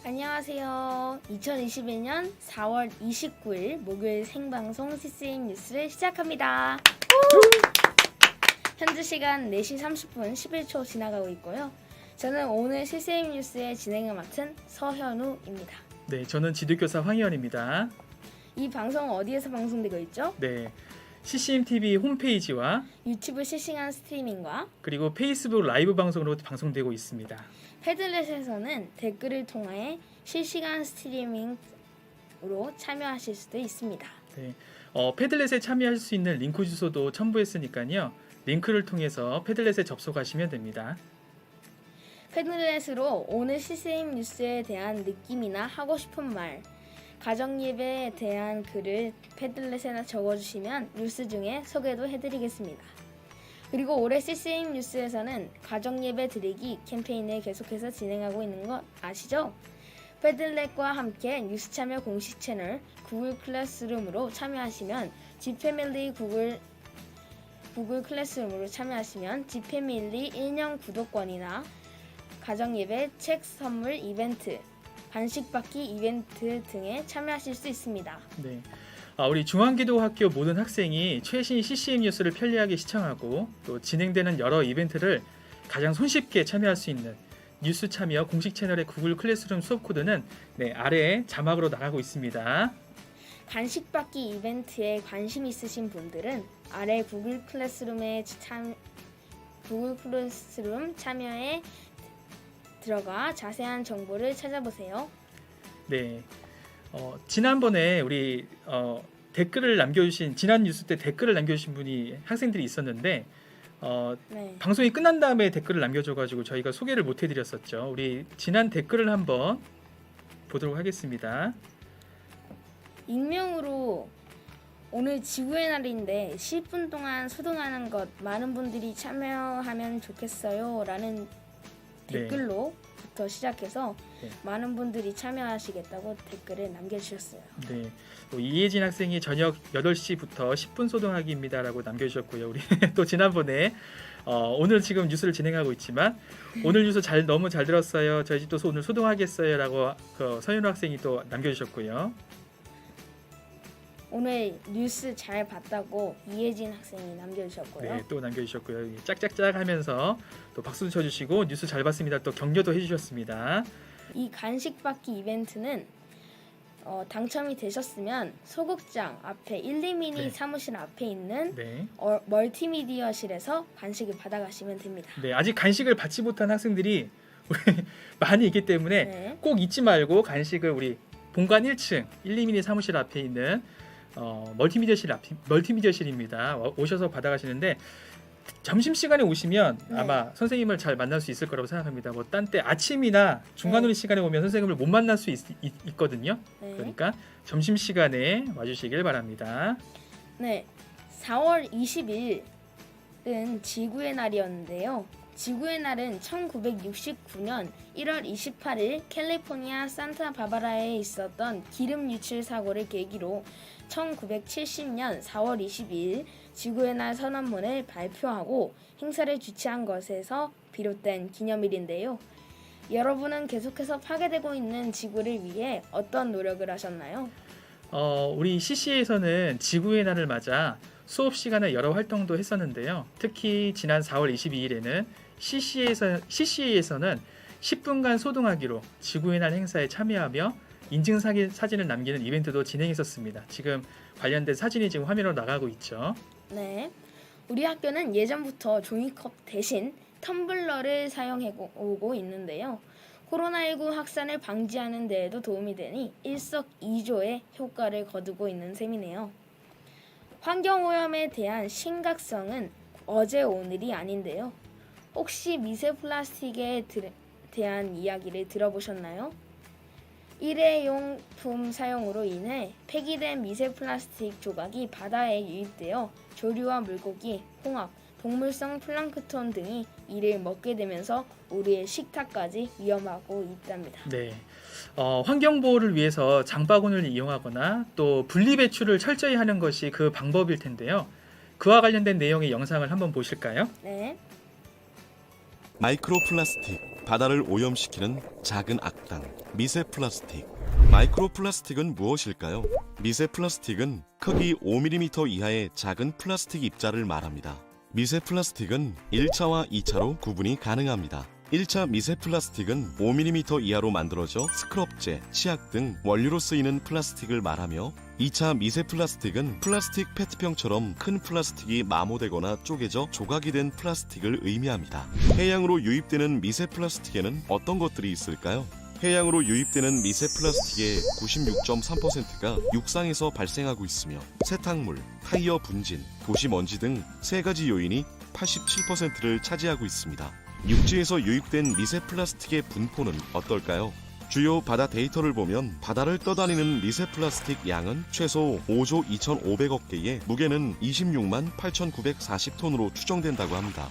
안녕하세요. 2021년 4월 29일 목요일 생방송 CCM 뉴스를 시작합니다. 현재 시간 4시 30분 11초 지나가고 있고요. 저는 오늘 CCM 뉴스의 진행을 맡은 서현우입니다. 네, 저는 지도교사 황희연입니다. 이 방송은 어디에서 방송되고 있죠? 네, CCMTV 홈페이지와 유튜브 실시간 스트리밍과 그리고 페이스북 라이브 방송으로 방송되고 있습니다. 패들렛에서는 댓글을 통해 실시간 스트리밍으로 참여하실 수도 있습니다. 네, 패들렛에 참여할 수 있는 링크 주소도 첨부했으니까요. 링크를 통해서 패들렛에 접속하시면 됩니다. 패들렛으로 오늘 CCM 뉴스에 대한 느낌이나 하고 싶은 말, 가정예배에 대한 글을 패들렛에 적어주시면 뉴스 중에 소개도 해드리겠습니다. 그리고 올해 CCM 뉴스에서는 가정예배 드리기 캠페인을 계속해서 진행하고 있는 거 아시죠? 패들렛과 함께 뉴스 참여 공식 채널 구글 클래스룸으로 참여하시면 지패밀리 구글 클래스룸으로 참여하시면 지패밀리 1년 구독권이나 가정예배 책 선물 이벤트, 간식 받기 이벤트 등에 참여하실 수 있습니다. 네, 우리 중앙기도학교 모든 학생이 최신 CCM 뉴스를 편리하게 시청하고 또 진행되는 여러 이벤트를 가장 손쉽게 참여할 수 있는 뉴스 참여 공식 채널의 구글 클래스룸 수업 코드는 아래에 자막으로 나가고 있습니다. 간식 받기 이벤트에 관심 있으신 분들은 아래 구글 클래스룸 참여에 들어가 자세한 정보를 찾아보세요. 네, 지난번에 우리 댓글을 남겨주신 지난 뉴스 때 댓글을 남겨주신 분이 학생들이 있었는데 네. 방송이 끝난 다음에 댓글을 남겨줘가지고 저희가 소개를 못 해드렸었죠. 우리 지난 댓글을 한번 보도록 하겠습니다. 익명으로 오늘 지구의 날인데 10분 동안 소등하는 것 많은 분들이 참여하면 좋겠어요 라는 댓글로부터 시작해서 많은 분들이 참여하시겠다고 댓글을 남겨주셨어요. 네, 이혜진 학생이 저녁 8시부터 10분 소등하기입니다 라고 남겨주셨고요. 우리 또 지난번에 오늘 지금 뉴스를 진행하고 있지만 오늘 뉴스 너무 잘 들었어요. 저희 집도 오늘 소등하겠어요 라고 서윤우 학생이 또 남겨주셨고요. 오늘 뉴스 잘 봤다고 이혜진 학생이 남겨주셨고요. 네, 또 남겨주셨고요. 짝짝짝 하면서 또 박수도 쳐주시고 뉴스 잘 봤습니다. 또 격려도 해주셨습니다. 이 간식 받기 이벤트는 당첨이 되셨으면 소극장 앞에 1,2미니 사무실 앞에 있는 멀티미디어실에서 간식을 받아가시면 됩니다. 네, 아직 간식을 받지 못한 학생들이 많이 있기 때문에 꼭 잊지 말고 간식을 우리 본관 1층 1,2미니 사무실 앞에 있는 멀티미디어실입니다. 오셔서 받아가시는데 점심시간에 오시면 아마 선생님을 잘 만날 수 있을 거라고 생각합니다. 딴 때 아침이나 중간고리 시간에 오면 선생님을 못 만날 수 있거든요. 그러니까 점심시간에 와주시길 바랍니다. 네, 4월 20일은 지구의 날이었는데요. 지구의 날은 1969년 1월 28일 캘리포니아 산타바바라에 있었던 기름 유출 사고를 계기로 1970년 4월 22일 지구의 날 선언문을 발표하고 행사를 주최한 것에서 비롯된 기념일인데요. 여러분은 계속해서 파괴되고 있는 지구를 위해 어떤 노력을 하셨나요? 우리 CC에서는 지구의 날을 맞아 수업 시간에 여러 활동도 했었는데요. 특히 지난 4월 22일에는 CC에서는 10분간 소등하기로 지구의 날 행사에 참여하며 인증 사진을 남기는 이벤트도 진행했었습니다. 지금 관련된 사진이 지금 화면으로 나가고 있죠. 네, 우리 학교는 예전부터 종이컵 대신 텀블러를 사용해오고 있는데요. 코로나19 확산을 방지하는 데에도 도움이 되니 일석이조의 효과를 거두고 있는 셈이네요. 환경오염에 대한 심각성은 어제 오늘이 아닌데요. 혹시 미세 플라스틱에 대한 이야기를 들어보셨나요? 일회용품 사용으로 인해 폐기된 미세 플라스틱 조각이 바다에 유입되어 조류와 물고기, 홍학, 동물성 플랑크톤 등이 이를 먹게 되면서 우리의 식탁까지 위험하고 있답니다. 네, 환경보호를 위해서 장바구니를 이용하거나 또 분리배출을 철저히 하는 것이 그 방법일 텐데요. 그와 관련된 내용의 영상을 한번 보실까요? 네. 마이크로플라스틱 바다를 오염시키는 작은 악당, 미세 플라스틱. 마이크로 플라스틱은 무엇일까요? 미세 플라스틱은 크기 5mm 이하의 작은 플라스틱 입자를 말합니다. 미세 플라스틱은 1차와 2차로 구분이 가능합니다. 1차 미세 플라스틱은 5mm 이하로 만들어져 스크럽제, 치약 등 원료로 쓰이는 플라스틱을 말하며 2차 미세 플라스틱은 플라스틱 페트병처럼 큰 플라스틱이 마모되거나 쪼개져 조각이 된 플라스틱을 의미합니다. 해양으로 유입되는 미세 플라스틱에는 어떤 것들이 있을까요? 해양으로 유입되는 미세 플라스틱의 96.3%가 육상에서 발생하고 있으며 세탁물, 타이어 분진, 도시 먼지 등 3가지 요인이 87%를 차지하고 있습니다. 육지에서 유입된 미세 플라스틱의 분포는 어떨까요? 주요 바다 데이터를 보면 바다를 떠다니는 미세 플라스틱 양은 최소 5조 2,500억 개에 무게는 26만 8,940톤으로 추정된다고 합니다.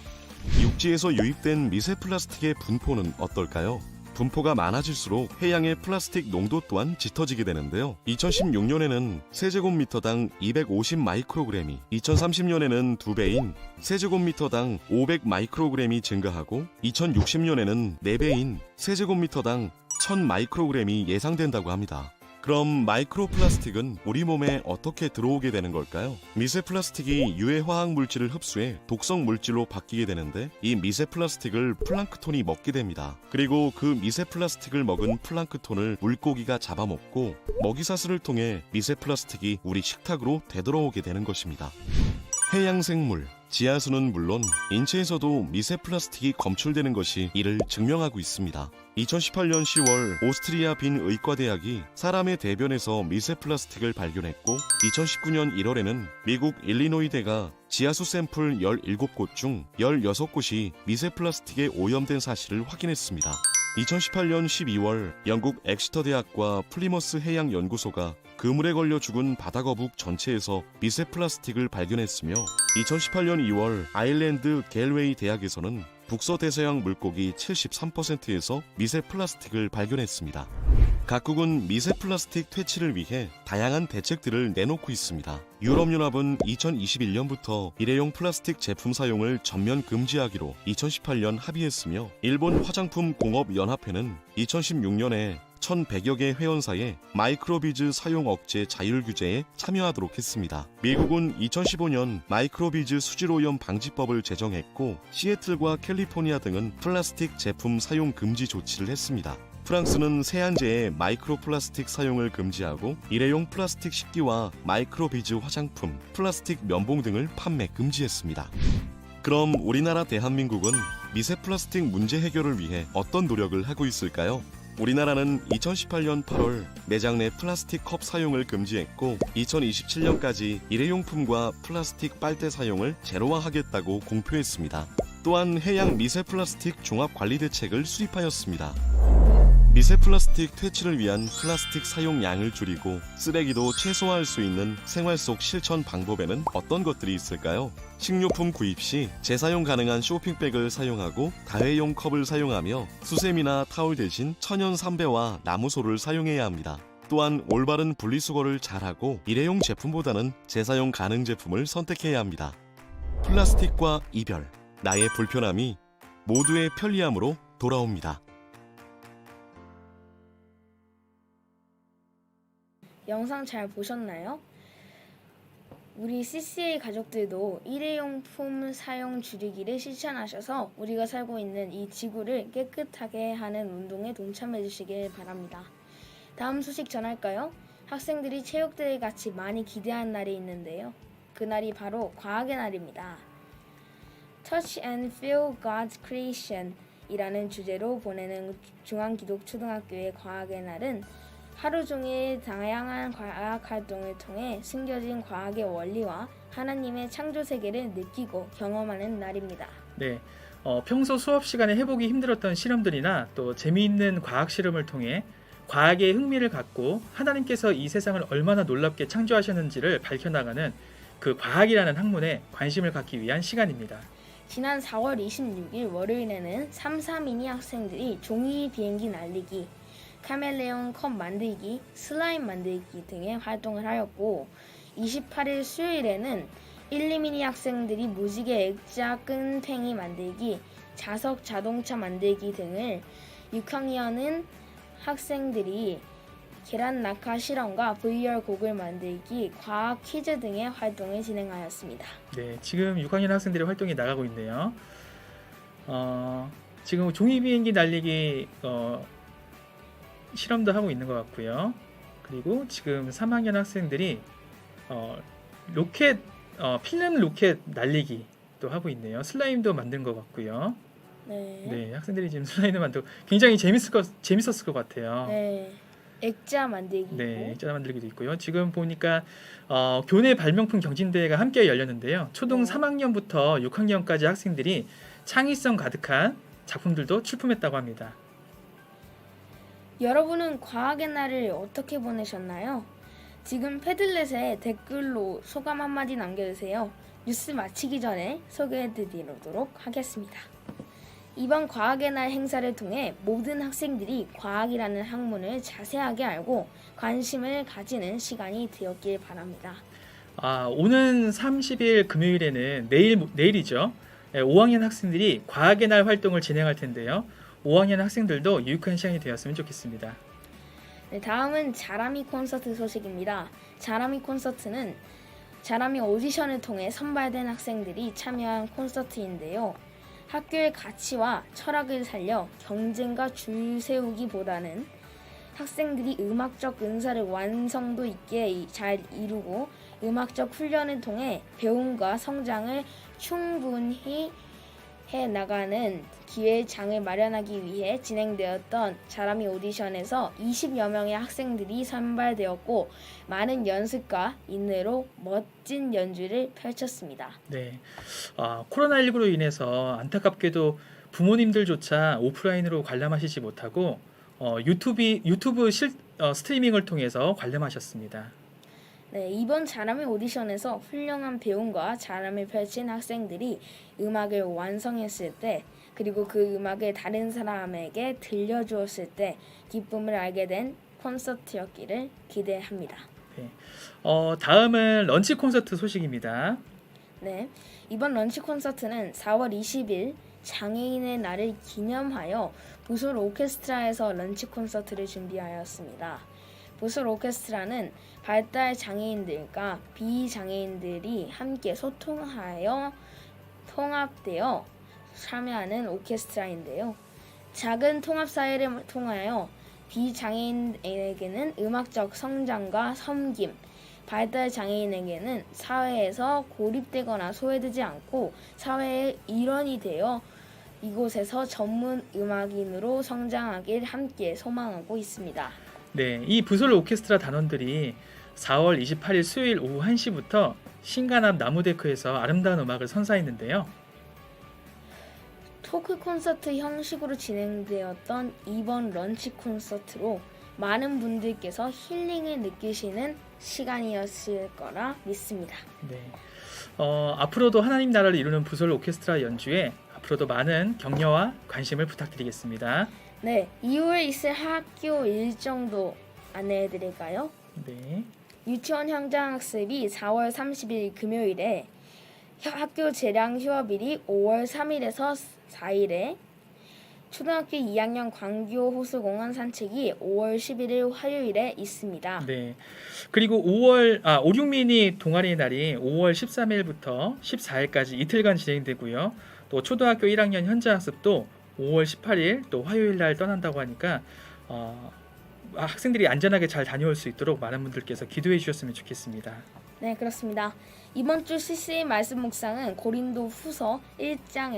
육지에서 유입된 미세 플라스틱의 분포는 어떨까요? 분포가 많아질수록 해양의 플라스틱 농도 또한 짙어지게 되는데요. 2016년에는 세제곱미터당 250 마이크로그램이, 2030년에는 2배인 세제곱미터당 500 마이크로그램이 증가하고 2060년에는 4배인 세제곱미터당 1000 마이크로그램이 예상된다고 합니다. 그럼 마이크로 플라스틱은 우리 몸에 어떻게 들어오게 되는 걸까요? 미세 플라스틱이 유해 화학 물질을 흡수해 독성 물질로 바뀌게 되는데 이 미세 플라스틱을 플랑크톤이 먹게 됩니다. 그리고 그 미세 플라스틱을 먹은 플랑크톤을 물고기가 잡아먹고 먹이사슬을 통해 미세 플라스틱이 우리 식탁으로 되돌아오게 되는 것입니다. 해양생물, 지하수는 물론 인체에서도 미세 플라스틱이 검출되는 것이 이를 증명하고 있습니다. 2018년 10월 오스트리아 빈 의과대학이 사람의 대변에서 미세 플라스틱을 발견했고 2019년 1월에는 미국 일리노이대가 지하수 샘플 17곳 중 16곳이 미세 플라스틱에 오염된 사실을 확인했습니다. 2018년 12월 영국 엑시터 대학과 플리머스 해양 연구소가 그물에 걸려 죽은 바다거북 전체에서 미세 플라스틱을 발견했으며 2018년 2월 아일랜드 갤웨이 대학에서는 북서대서양 물고기 73%에서 미세 플라스틱을 발견했습니다. 각국은 미세 플라스틱 퇴치를 위해 다양한 대책들을 내놓고 있습니다. 유럽연합은 2021년부터 일회용 플라스틱 제품 사용을 전면 금지하기로 2018년 합의했으며 일본 화장품 공업연합회는 2016년에 1,100여 개 회원사에 마이크로비즈 사용 억제 자율 규제에 참여하도록 했습니다. 미국은 2015년 마이크로비즈 수질오염 방지법을 제정했고 시애틀과 캘리포니아 등은 플라스틱 제품 사용 금지 조치를 했습니다. 프랑스는 세안제에 마이크로 플라스틱 사용을 금지하고 일회용 플라스틱 식기와 마이크로비즈 화장품, 플라스틱 면봉 등을 판매 금지했습니다. 그럼 우리나라 대한민국은 미세 플라스틱 문제 해결을 위해 어떤 노력을 하고 있을까요? 우리나라는 2018년 8월 매장 내 플라스틱 컵 사용을 금지했고 2027년까지 일회용품과 플라스틱 빨대 사용을 제로화하겠다고 공표했습니다. 또한 해양 미세 플라스틱 종합관리 대책을 수립하였습니다. 미세 플라스틱 퇴치를 위한 플라스틱 사용량을 줄이고 쓰레기도 최소화할 수 있는 생활 속 실천 방법에는 어떤 것들이 있을까요? 식료품 구입 시 재사용 가능한 쇼핑백을 사용하고 다회용 컵을 사용하며 수세미나 타올 대신 천연 삼배와 나무소를 사용해야 합니다. 또한 올바른 분리수거를 잘하고 일회용 제품보다는 재사용 가능 제품을 선택해야 합니다. 플라스틱과 이별, 나의 불편함이 모두의 편리함으로 돌아옵니다. 영상 잘 보셨나요? 우리 CCA 가족들도 일회용품 사용 줄이기를 실천하셔서 우리가 살고 있는 이 지구를 깨끗하게 하는 운동에 동참해 주시길 바랍니다. 다음 소식 전할까요? 학생들이 체육대회 같이 많이 기대하는 날이 있는데요. 그날이 바로 과학의 날입니다. Touch and Feel God's Creation 이라는 주제로 보내는 중앙기독초등학교의 과학의 날은 하루 종일 다양한 과학 활동을 통해 숨겨진 과학의 원리와 하나님의 창조 세계를 느끼고 경험하는 날입니다. 네, 평소 수업 시간에 해보기 힘들었던 실험들이나 또 재미있는 과학 실험을 통해 과학에 흥미를 갖고 하나님께서 이 세상을 얼마나 놀랍게 창조하셨는지를 밝혀나가는 그 과학이라는 학문에 관심을 갖기 위한 시간입니다. 지난 4월 26일 월요일에는 3-4미니 학생들이 종이 비행기 날리기, 카멜레온 컵 만들기, 슬라임 만들기 등의 활동을 하였고 28일 수요일에는 1-2미니 학생들이 무지개 액자 끈팽이 만들기, 자석 자동차 만들기 등을 6학년은 학생들이 계란 낙하 실험과 VR 고글 만들기, 과학 퀴즈 등의 활동을 진행하였습니다. 네, 지금 6학년 학생들의 활동이 나가고 있네요. 지금 종이 비행기 날리기 실험도 하고 있는 것 같고요. 그리고 지금 3학년 학생들이 로켓 필름 로켓 날리기도 하고 있네요. 슬라임도 만든 것 같고요. 네. 네, 학생들이 지금 슬라임을 만들고 굉장히 재밌었을 것 같아요. 네. 액자 만들기고. 네, 액자 만들기도 있고요. 지금 보니까 교내 발명품 경진대회가 함께 열렸는데요. 초등 네. 3학년부터 6학년까지 학생들이 창의성 가득한 작품들도 출품했다고 합니다. 여러분은 과학의 날을 어떻게 보내셨나요? 지금 패들렛에 댓글로 소감 한마디 남겨주세요. 뉴스 마치기 전에 소개해드리도록 하겠습니다. 이번 과학의 날 행사를 통해 모든 학생들이 과학이라는 학문을 자세하게 알고 관심을 가지는 시간이 되었길 바랍니다. 오는 30일 금요일에는 내일이죠. 5학년 학생들이 과학의 날 활동을 진행할 텐데요. 5학년 학생들도 유익한 시간이 되었으면 좋겠습니다. 네, 다음은 자라미 콘서트 소식입니다. 자라미 콘서트는 자라미 오디션을 통해 선발된 학생들이 참여한 콘서트인데요. 학교의 가치와 철학을 살려 경쟁과 줄 세우기보다는 학생들이 음악적 은사를 완성도 있게 잘 이루고 음악적 훈련을 통해 배움과 성장을 충분히 해나가는 기회의 장을 마련하기 위해 진행되었던 자라미 오디션에서 20여 명의 학생들이 선발되었고 많은 연습과 인내로 멋진 연주를 펼쳤습니다. 네, 코로나19로 인해서 안타깝게도 부모님들조차 오프라인으로 관람하시지 못하고 유튜브 스트리밍을 통해서 관람하셨습니다. 네, 이번 자라미 오디션에서 훌륭한 배움과 자람을 펼친 학생들이 음악을 완성했을 때 그리고 그 음악을 다른 사람에게 들려주었을 때 기쁨을 알게 된 콘서트였기를 기대합니다. 네. 다음은 런치 콘서트 소식입니다. 네, 이번 런치 콘서트는 4월 20일 장애인의 날을 기념하여 부솔 오케스트라에서 런치 콘서트를 준비하였습니다. 부솔 오케스트라는 발달 장애인들과 비장애인들이 함께 소통하여 통합되어 참여하는 오케스트라인데요. 작은 통합 사회를 통하여 비장애인에게는 음악적 성장과 섬김, 발달 장애인에게는 사회에서 고립되거나 소외되지 않고 사회의 일원이 되어 이곳에서 전문 음악인으로 성장하길 함께 소망하고 있습니다. 네, 이 부솔 오케스트라 단원들이 4월 28일 수요일 오후 1시부터 신간 앞 나무데크에서 아름다운 음악을 선사했는데요. 토크 콘서트 형식으로 진행되었던 이번 런치 콘서트로 많은 분들께서 힐링을 느끼시는 시간이었을 거라 믿습니다. 네, 앞으로도 하나님 나라를 이루는 부솔 오케스트라 연주에 앞으로도 많은 격려와 관심을 부탁드리겠습니다. 네, 이후에 있을 학교 일정도 안내해드릴까요? 네, 유치원 현장 학습이 4월 30일 금요일에 학교 재량 휴업일이 5월 3일에서 4일에 초등학교 2학년 광교 호수공원 산책이 5월 11일 화요일에 있습니다. 네. 그리고 56미니 동아리 날이 5월 13일부터 14일까지 이틀간 진행되고요. 또 초등학교 1학년 현장 학습도 5월 18일 또 화요일 날 떠난다고 하니까 학생들이 안전하게 잘 다녀올 수 있도록 많은 분들께서 기도해 주셨으면 좋겠습니다. 네, 그렇습니다. 이번 주 CC 말씀 묵상은 고린도 후서 1장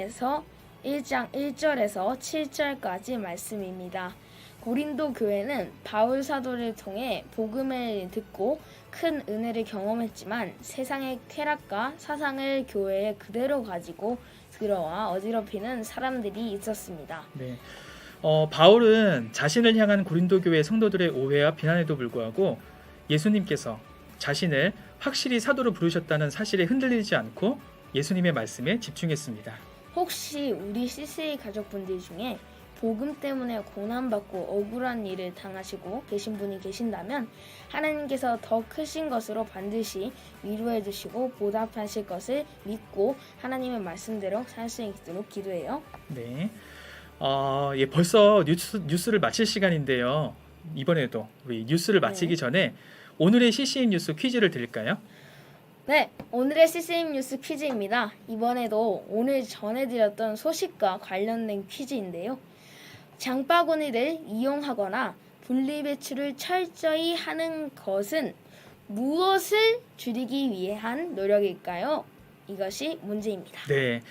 1절에서 7절까지 말씀입니다. 고린도 교회는 바울 사도를 통해 복음을 듣고 큰 은혜를 경험했지만 세상의 쾌락과 사상을 교회에 그대로 가지고 들어와 어지럽히는 사람들이 있었습니다. 네. 바울은 자신을 향한 고린도 교회 성도들의 오해와 비난에도 불구하고 예수님께서 자신을 확실히 사도로 부르셨다는 사실에 흔들리지 않고 예수님의 말씀에 집중했습니다. 혹시 우리 CCA 가족분들 중에 복음 때문에 고난받고 억울한 일을 당하시고 계신 분이 계신다면 하나님께서 더 크신 것으로 반드시 위로해 주시고 보답하실 것을 믿고 하나님의 말씀대로 살 수 있도록 기도해요. 네. 예, 벌써 뉴스를 마칠 시간인데요. 이번에도 우리 뉴스를 마치기 전에 오늘의 CCM 뉴스 퀴즈를 드릴까요? 네, 오늘의 CCM 뉴스 퀴즈입니다. 이번에도 오늘 전해드렸던 소식과 관련된 퀴즈인데요. 장바구니를 이용하거나 분리배출을 철저히 하는 것은 무엇을 줄이기 위한 노력일까요? 이것이 문제입니다. 네,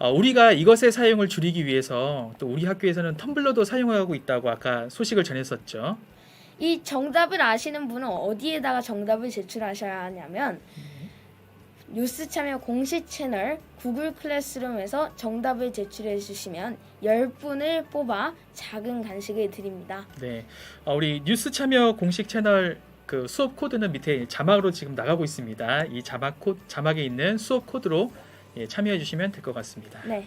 우리가 이것의 사용을 줄이기 위해서 또 우리 학교에서는 텀블러도 사용하고 있다고 아까 소식을 전했었죠. 이 정답을 아시는 분은 어디에다가 정답을 제출하셔야 하냐면 뉴스 참여 공식 채널 구글 클래스룸에서 정답을 제출해 주시면 10분을 뽑아 작은 간식을 드립니다. 네, 우리 뉴스 참여 공식 채널 그 수업 코드는 밑에 자막으로 지금 나가고 있습니다. 이 자막에 있는 수업 코드로 참여해 주시면 될 것 같습니다. 네,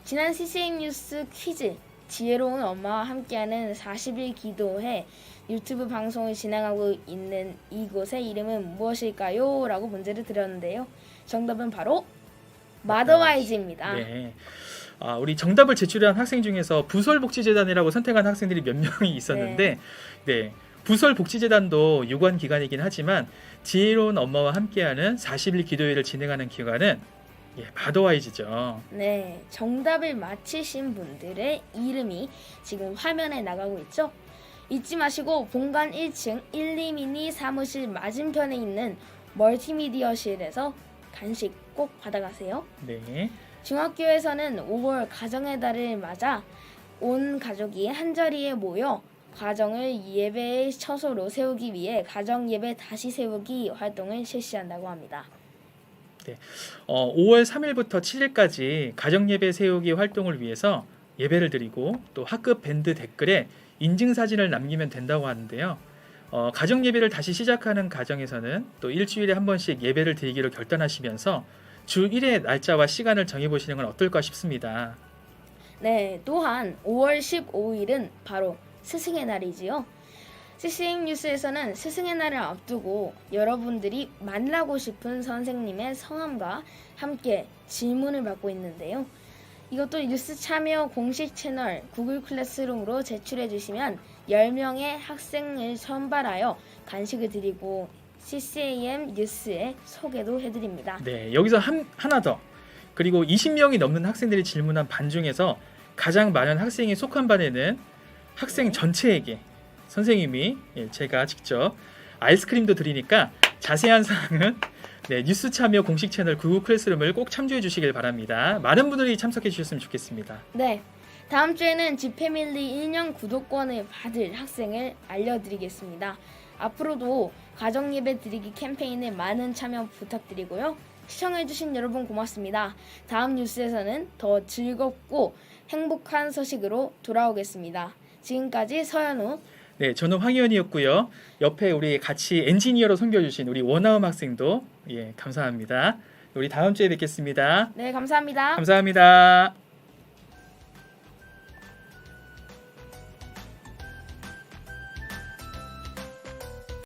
지난 CCM 뉴스 퀴즈 지혜로운 엄마와 함께하는 40일 기도회 유튜브 방송을 진행하고 있는 이곳의 이름은 무엇일까요? 라고 문제를 드렸는데요. 정답은 바로 마더와이즈입니다. 네. 우리 정답을 제출한 학생 중에서 부설복지재단이라고 선택한 학생들이 몇 명이 있었는데 네. 부설복지재단도 유관 기관이긴 하지만 지혜로운 엄마와 함께하는 40일 기도회를 진행하는 기관은 마더와이즈죠. 네, 정답을 맞히신 분들의 이름이 지금 화면에 나가고 있죠. 잊지 마시고 본관 1층 12미니 사무실 맞은편에 있는 멀티미디어실에서 간식 꼭 받아가세요. 네. 중학교에서는 5월 가정의 달을 맞아 온 가족이 한자리에 모여 가정을 예배의 처소로 세우기 위해 가정 예배 다시 세우기 활동을 실시한다고 합니다. 5월 3일부터 7일까지 가정 예배 세우기 활동을 위해서 예배를 드리고 또 학급 밴드 댓글에 인증 사진을 남기면 된다고 하는데요. 가정 예배를 다시 시작하는 가정에서는 또 일주일에 한 번씩 예배를 드리기로 결단하시면서 주 1회 날짜와 시간을 정해보시는 건 어떨까 싶습니다. 네, 또한 5월 15일은 바로 스승의 날이지요. CCM 뉴스에서는 스승의 날을 앞두고 여러분들이 만나고 싶은 선생님의 성함과 함께 질문을 받고 있는데요. 이것도 뉴스 참여 공식 채널 구글 클래스룸으로 제출해 주시면 10명의 학생을 선발하여 간식을 드리고 CCM 뉴스에 소개도 해드립니다. 네, 여기서 하나 더. 그리고 20명이 넘는 학생들이 질문한 반 중에서 가장 많은 학생이 속한 반에는 학생 전체에게 선생님이 제가 직접 아이스크림도 드리니까 자세한 사항은 뉴스 참여 공식 채널 구글 클래스룸을 꼭 참조해 주시길 바랍니다. 많은 분들이 참석해 주셨으면 좋겠습니다. 네, 다음 주에는 지패밀리 1년 구독권을 받을 학생을 알려드리겠습니다. 앞으로도 가정예배 드리기 캠페인에 많은 참여 부탁드리고요. 시청해주신 여러분 고맙습니다. 다음 뉴스에서는 더 즐겁고 행복한 소식으로 돌아오겠습니다. 지금까지 서현우. 네, 저는 황희연이었고요. 옆에 우리 같이 엔지니어로 섬겨주신 우리 원아음 학생도 감사합니다. 우리 다음 주에 뵙겠습니다. 네, 감사합니다. 감사합니다.